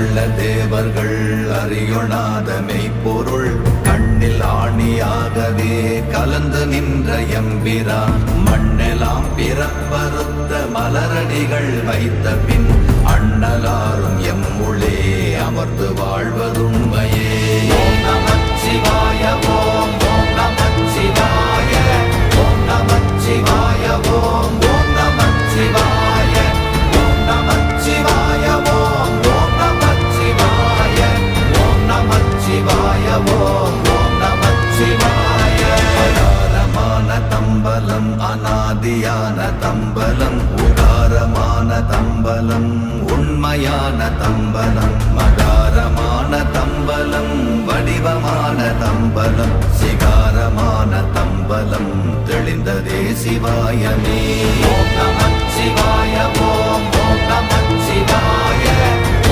கண்ணுள்ள தேவர்கள் அறியொணாத மெய்ப்பொருள் கண்ணில் ஆணியாகவே கலந்து நின்ற எம்பிரான் மண்ணெலாம் பிறப்பறுத்த மலரடிகள் வைத்த பின் அண்ணலாரும் எம்முளே அமர்ந்து வாழ்வதுண்மையே. ஓம் நமச்சிவாய ஓம் ஓம் நமச்சிவாய ஓம் நமச்சிவாய ஓம் ஓம் நமச்சிவாய ஓம் நமச்சிவாய ஓம் ஓம் நமச்சிவாய ஓம் நமச்சிவாய ஓம் ஓம் நமச்சிவாய. அகாரமான தம்பலம் அநாதியான தம்பலம் உகாரமான தம்பலம் உண்மையான தம்பலம் மகாரமான தம்பலம் வடிவமான தம்பலம் சிகாரமான தம்பலம் தெளிந்ததே சிவாயமே. ஓம் நமச்சிவாய ஓம் ஓம் நம